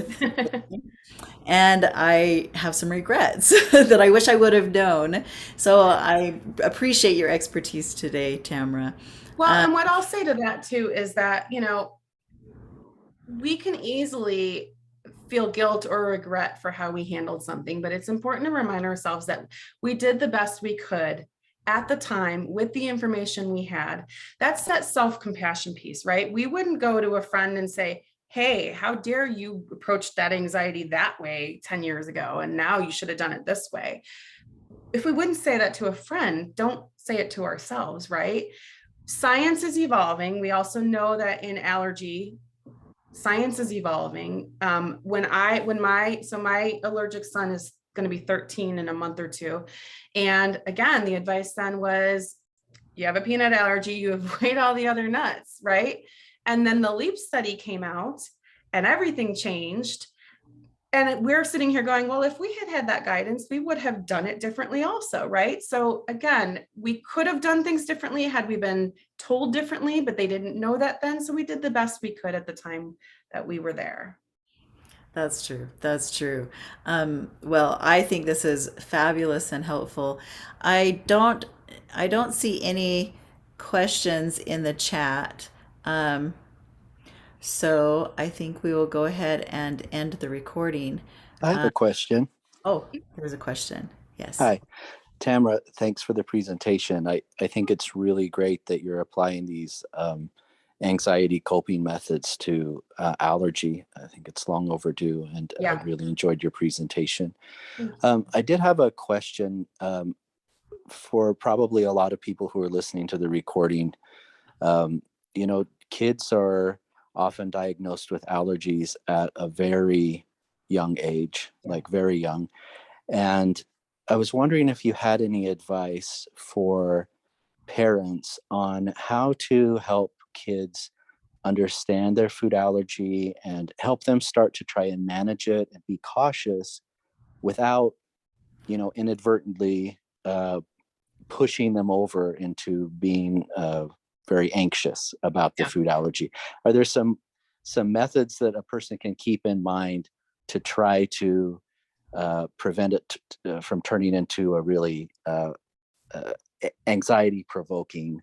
[SPEAKER 1] and I have some regrets that I wish I would have known. So I appreciate your expertise today, Tamara.
[SPEAKER 2] Well, and what I'll say to that too is that, we can easily feel guilt or regret for how we handled something, but it's important to remind ourselves that we did the best we could at the time with the information we had. That's that self-compassion piece, right? We wouldn't go to a friend and say, hey, how dare you approach that anxiety that way 10 years ago, and now you should have done it this way. If we wouldn't say that to a friend, don't say it to ourselves, right? Science is evolving. We also know that in allergy, science is evolving. My allergic son is going to be 13 in a month or 2. And again, the advice then was, you have a peanut allergy, you avoid all the other nuts, right? And then the LEAP study came out and everything changed. And we're sitting here going, well, if we had had that guidance, we would have done it differently also, right? So again, we could have done things differently had we been told differently, but they didn't know that then. So we did the best we could at the time that we were there.
[SPEAKER 1] That's true. That's true. Well, I think this is fabulous and helpful. I don't see any questions in the chat. So I think we will go ahead and end the recording.
[SPEAKER 3] I have a question.
[SPEAKER 1] Oh, there's a question. Yes.
[SPEAKER 3] Hi, Tamara. Thanks for the presentation. I think it's really great that you're applying these anxiety coping methods to allergy. I think it's long overdue, and I really enjoyed your presentation. I did have a question for probably a lot of people who are listening to the recording. Kids are often diagnosed with allergies at a very young age, like very young. And I was wondering if you had any advice for parents on how to help kids understand their food allergy and help them start to try and manage it and be cautious without, inadvertently pushing them over into being very anxious about the food allergy. Are there some methods that a person can keep in mind to try to prevent it from turning into a really anxiety-provoking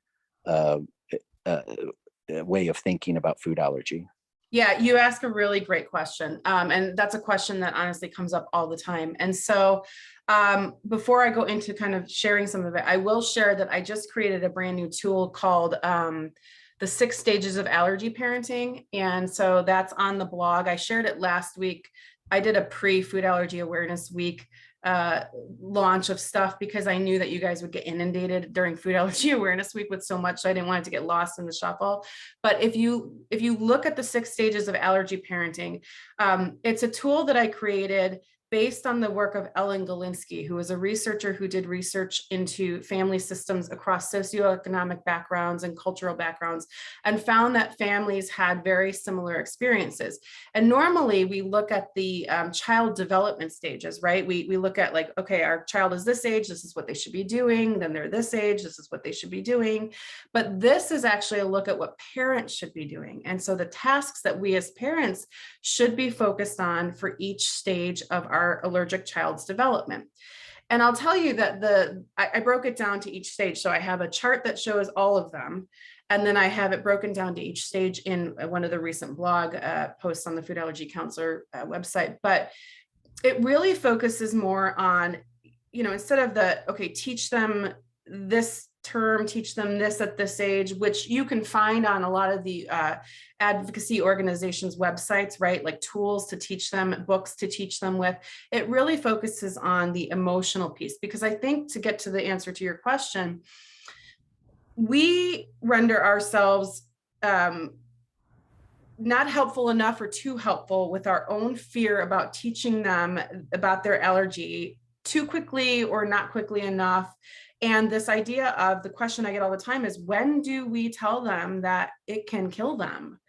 [SPEAKER 3] way of thinking about food allergy?
[SPEAKER 2] Yeah, you ask a really great question. And that's a question that honestly comes up all the time. And so before I go into kind of sharing some of it, I will share that I just created a brand new tool called the 6 Stages of Allergy Parenting. And so that's on the blog. I shared it last week. I did a pre-Food Allergy Awareness Week launch of stuff because I knew that you guys would get inundated during Food Allergy Awareness Week with so much, so I didn't want it to get lost in the shuffle. But if you look at the 6 stages of allergy parenting, it's a tool that I created based on the work of Ellen Galinsky, who was a researcher who did research into family systems across socioeconomic backgrounds and cultural backgrounds, and found that families had very similar experiences. And normally we look at the child development stages, right? We look at like, okay, our child is this age, this is what they should be doing. Then they're this age, this is what they should be doing. But this is actually a look at what parents should be doing. And so the tasks that we as parents should be focused on for each stage of our allergic child's development. And I'll tell you that I broke it down to each stage. So I have a chart that shows all of them. And then I have it broken down to each stage in one of the recent blog posts on the Food Allergy Counselor website. But it really focuses more on, instead of okay, teach them this term, teach them this at this age, which you can find on a lot of the advocacy organizations' websites, right? Like tools to teach them, books to teach them with. It really focuses on the emotional piece, because I think, to get to the answer to your question, we render ourselves not helpful enough or too helpful with our own fear about teaching them about their allergy too quickly or not quickly enough. And this idea of, the question I get all the time is, when do we tell them that it can kill them?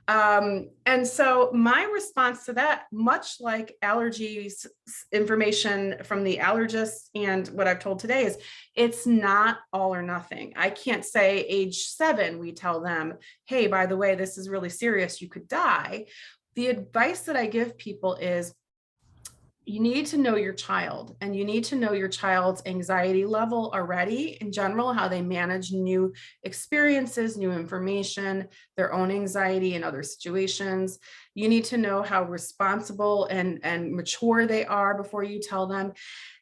[SPEAKER 2] And so my response to that, much like allergies information from the allergists and what I've told today, is it's not all or nothing. I can't say age 7, we tell them, hey, by the way, this is really serious, you could die. The advice that I give people is, you need to know your child, and you need to know your child's anxiety level already in general, how they manage new experiences, new information, their own anxiety in other situations. You need to know how responsible and mature they are before you tell them.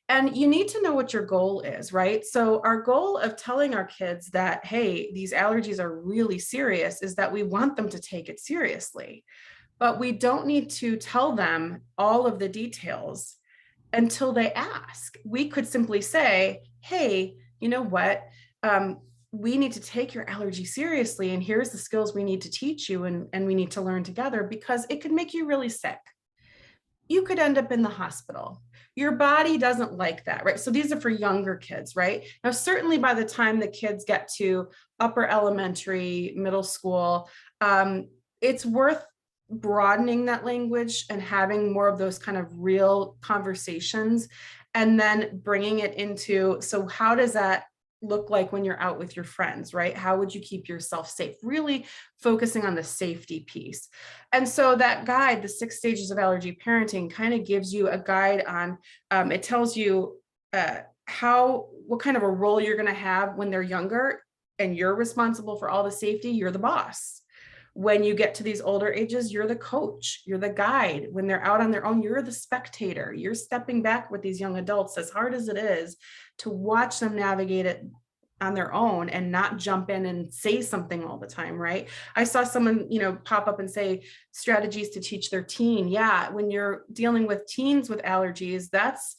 [SPEAKER 2] And you need to know what your goal is, right? So our goal of telling our kids that, hey, these allergies are really serious, is that we want them to take it seriously. But we don't need to tell them all of the details until they ask. We could simply say, hey, you know what? We need to take your allergy seriously, and here's the skills we need to teach you, and we need to learn together, because it could make you really sick. You could end up in the hospital. Your body doesn't like that, right? So these are for younger kids, right? Now, certainly by the time the kids get to upper elementary, middle school, it's worth broadening that language and having more of those kind of real conversations, and then bringing it into, so how does that look like when you're out with your friends, right? How would you keep yourself safe? Really focusing on the safety piece. And so that guide, the 6 stages of allergy parenting, kind of gives you a guide on, it tells you what kind of a role you're going to have when they're younger, and you're responsible for all the safety. You're the boss. When you get to these older ages, you're the coach, you're the guide. When they're out on their own, you're the spectator. You're stepping back with these young adults, as hard as it is to watch them navigate it on their own and not jump in and say something all the time, right? I saw someone, pop up and say strategies to teach their teen. Yeah, when you're dealing with teens with allergies, that's,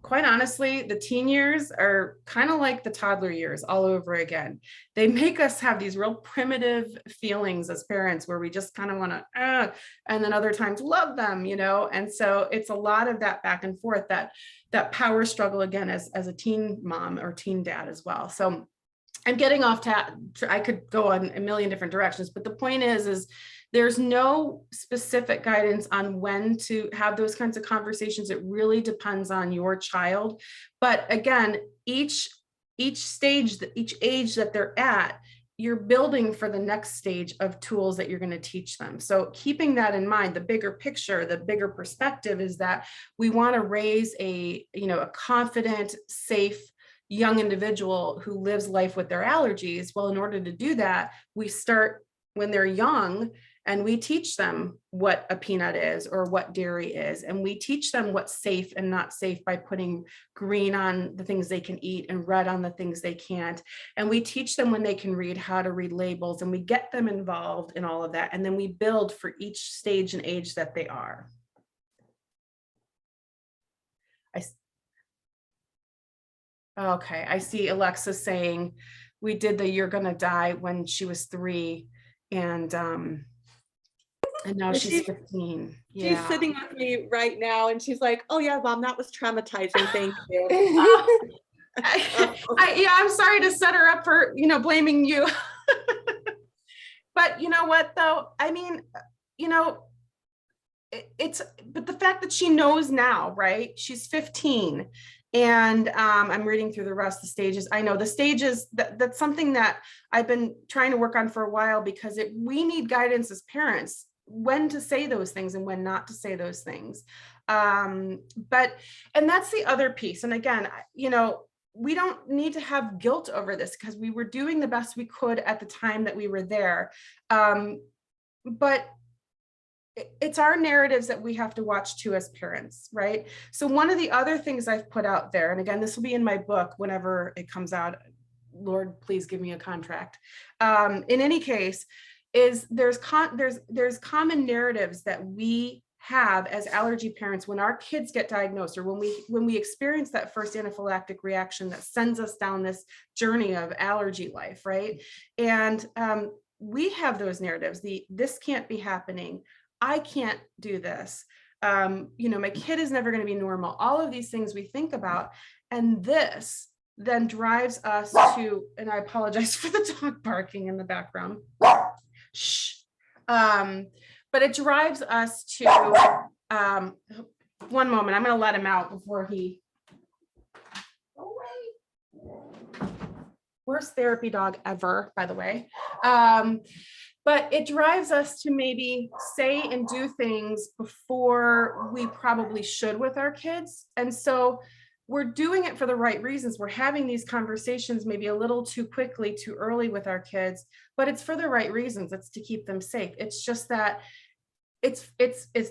[SPEAKER 2] quite honestly, the teen years are kind of like the toddler years all over again. They make us have these real primitive feelings as parents, where we just kind of want to, and then other times love them, And so it's a lot of that back and forth, that power struggle, again, as a teen mom or teen dad as well. So I'm getting off I could go on a million different directions, but the point is there's no specific guidance on when to have those kinds of conversations. It really depends on your child. But again, each stage, each age that they're at, you're building for the next stage of tools that you're going to teach them. So keeping that in mind, the bigger picture, the bigger perspective is that we want to raise a confident, safe, young individual who lives life with their allergies. Well, in order to do that, we start when they're young, and we teach them what a peanut is or what dairy is. And we teach them what's safe and not safe by putting green on the things they can eat and red on the things they can't. And we teach them, when they can read, how to read labels, and we get them involved in all of that. And then we build for each stage and age that they are. Okay, I see Alexa saying we did the "you're gonna die" when she was 3, and And now
[SPEAKER 4] And
[SPEAKER 2] she's 15.
[SPEAKER 4] she's
[SPEAKER 2] Yeah.
[SPEAKER 4] sitting with me right now, and she's like, "Oh yeah, Mom, that was traumatizing. Thank you."
[SPEAKER 2] Yeah, I'm sorry to set her up for, blaming you. But you know what, though? I mean, you know, but the fact that she knows now, right? She's 15. And I'm reading through the rest of the stages. I know the stages, that's something that I've been trying to work on for a while, because we need guidance as parents, when to say those things and when not to say those things. But, and that's the other piece. And again, we don't need to have guilt over this, because we were doing the best we could at the time that we were there. But it's our narratives that we have to watch too as parents, right? So one of the other things I've put out there, and again, this will be in my book whenever it comes out, Lord, please give me a contract. In any case, is there's common narratives that we have as allergy parents when our kids get diagnosed, or when we experience that first anaphylactic reaction that sends us down this journey of allergy life, right? And we have those narratives, this can't be happening, I can't do this, my kid is never going to be normal, all of these things we think about. And this then drives us to, and I apologize for the dog barking in the background. Shh. But it drives us to, one moment, I'm going to let him out before he, go away. Worst therapy dog ever, by the way. But it drives us to maybe say and do things before we probably should with our kids. And so we're doing it for the right reasons. We're having these conversations maybe a little too quickly, too early with our kids, but it's for the right reasons. It's to keep them safe. It's just that it's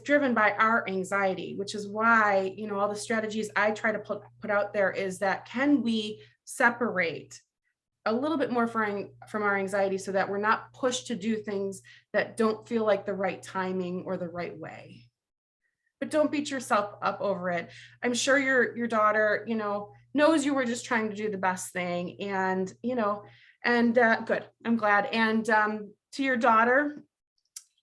[SPEAKER 2] driven by our anxiety, which is why, all the strategies I try to put out there is that, can we separate a little bit more from our anxiety, so that we're not pushed to do things that don't feel like the right timing or the right way. But don't beat yourself up over it. I'm sure your daughter, knows you were just trying to do the best thing, and good. I'm glad. And to your daughter,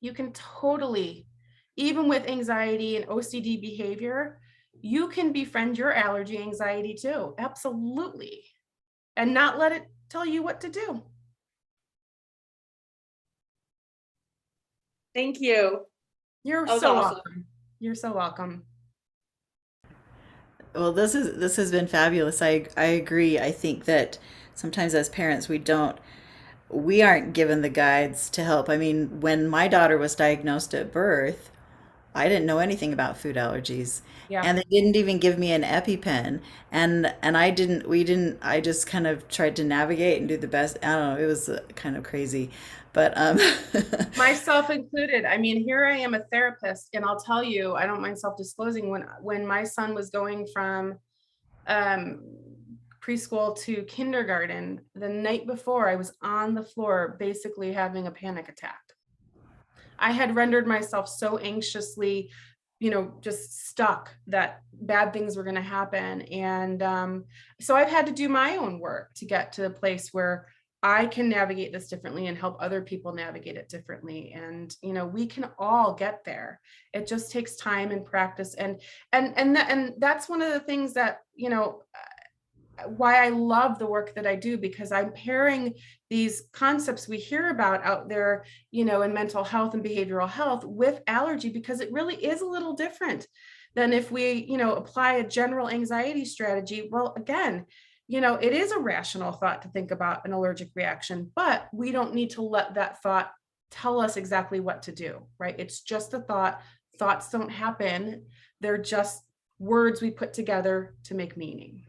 [SPEAKER 2] you can totally, even with anxiety and OCD behavior, you can befriend your allergy anxiety too. Absolutely. And not let it tell you what to do.
[SPEAKER 4] Thank you.
[SPEAKER 2] You're so welcome. You're so welcome.
[SPEAKER 1] Well, this has been fabulous. I agree. I think that sometimes as parents we aren't given the guides to help. I mean, when my daughter was diagnosed at birth, I didn't know anything about food allergies.
[SPEAKER 2] Yeah.
[SPEAKER 1] And they didn't even give me an EpiPen. And we didn't, I just kind of tried to navigate and do the best. I don't know, it was kind of crazy. But
[SPEAKER 2] myself included. I mean, here I am, a therapist, and I'll tell you, I don't mind self-disclosing, when my son was going from preschool to kindergarten, the night before, I was on the floor basically having a panic attack. I had rendered myself so anxiously, just stuck, that bad things were going to happen. And so I've had to do my own work to get to a place where I can navigate this differently and help other people navigate it differently. And, we can all get there. It just takes time and practice. And that's one of the things that, why I love the work that I do, because I'm pairing these concepts we hear about out there, in mental health and behavioral health with allergy, because it really is a little different than if we, apply a general anxiety strategy. Well, again, it is a rational thought to think about an allergic reaction, but we don't need to let that thought tell us exactly what to do, right? It's just a thought. Thoughts don't happen. They're just words we put together to make meaning.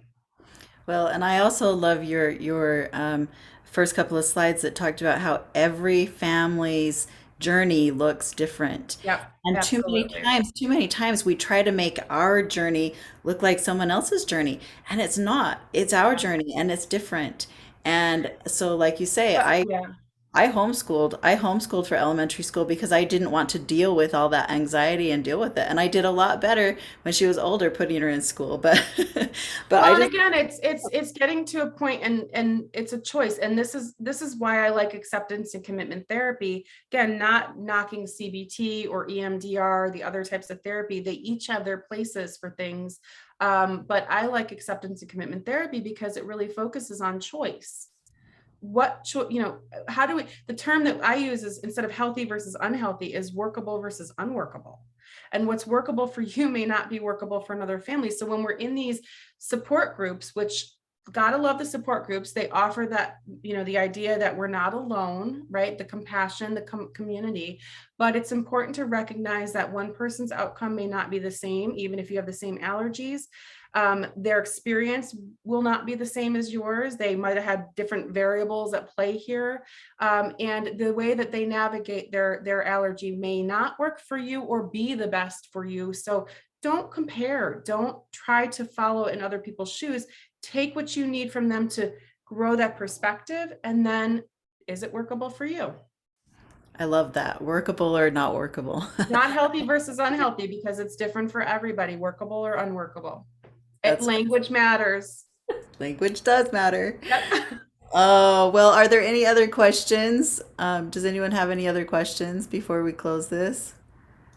[SPEAKER 1] well, and I also love your first couple of slides that talked about how every family's journey looks different.
[SPEAKER 2] Yep,
[SPEAKER 1] And
[SPEAKER 2] absolutely.
[SPEAKER 1] too many times we try to make our journey look like someone else's journey, and it's not. It's our journey, and it's different. And so, like you say,
[SPEAKER 2] Yeah.
[SPEAKER 1] I homeschooled for elementary school because I didn't want to deal with all that anxiety and deal with it. And I did a lot better when she was older putting her in school. But but I
[SPEAKER 2] Well, and
[SPEAKER 1] just
[SPEAKER 2] again, it's getting to a point, and it's a choice. And this is why I like acceptance and commitment therapy. Again, not knocking CBT or EMDR, the other types of therapy. They each have their places for things. But I like acceptance and commitment therapy because it really focuses on choice. How do we, the term that I use is, instead of healthy versus unhealthy, is workable versus unworkable. And what's workable for you may not be workable for another family. So when we're in these support groups, which, gotta love the support groups, they offer that, the idea that we're not alone, right? The compassion, the community. But it's important to recognize that one person's outcome may not be the same, even if you have the same allergies. Their experience will not be the same as yours. They might have had different variables at play here. And the way that they navigate their allergy may not work for you or be the best for you. So don't compare. Don't try to follow in other people's shoes. Take what you need from them to grow that perspective. And then, is it workable for you?
[SPEAKER 1] I love that. Workable or not workable.
[SPEAKER 2] Not healthy versus unhealthy, because it's different for everybody, workable or unworkable.
[SPEAKER 1] That's
[SPEAKER 2] Language matters.
[SPEAKER 1] Language does matter.
[SPEAKER 2] Yep.
[SPEAKER 1] Oh, well, are there any other questions? Does anyone have any other questions before we close this?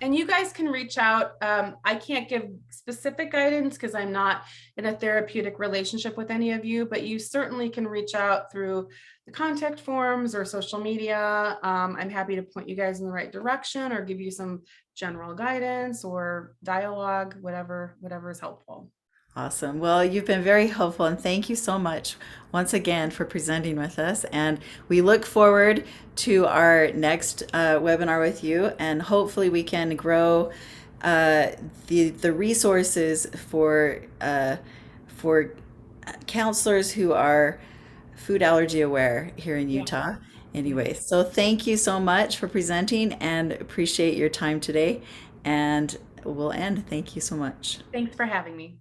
[SPEAKER 2] And you guys can reach out. I can't give specific guidance because I'm not in a therapeutic relationship with any of you, but you certainly can reach out through the contact forms or social media. I'm happy to point you guys in the right direction or give you some general guidance or dialogue, whatever is helpful.
[SPEAKER 1] Awesome. Well, you've been very helpful, and thank you so much once again for presenting with us. And we look forward to our next webinar with you, and hopefully we can grow the resources for counselors who are food allergy aware here in Utah. Anyway, so thank you so much for presenting, and appreciate your time today. And we'll end. Thank you so much.
[SPEAKER 2] Thanks for having me.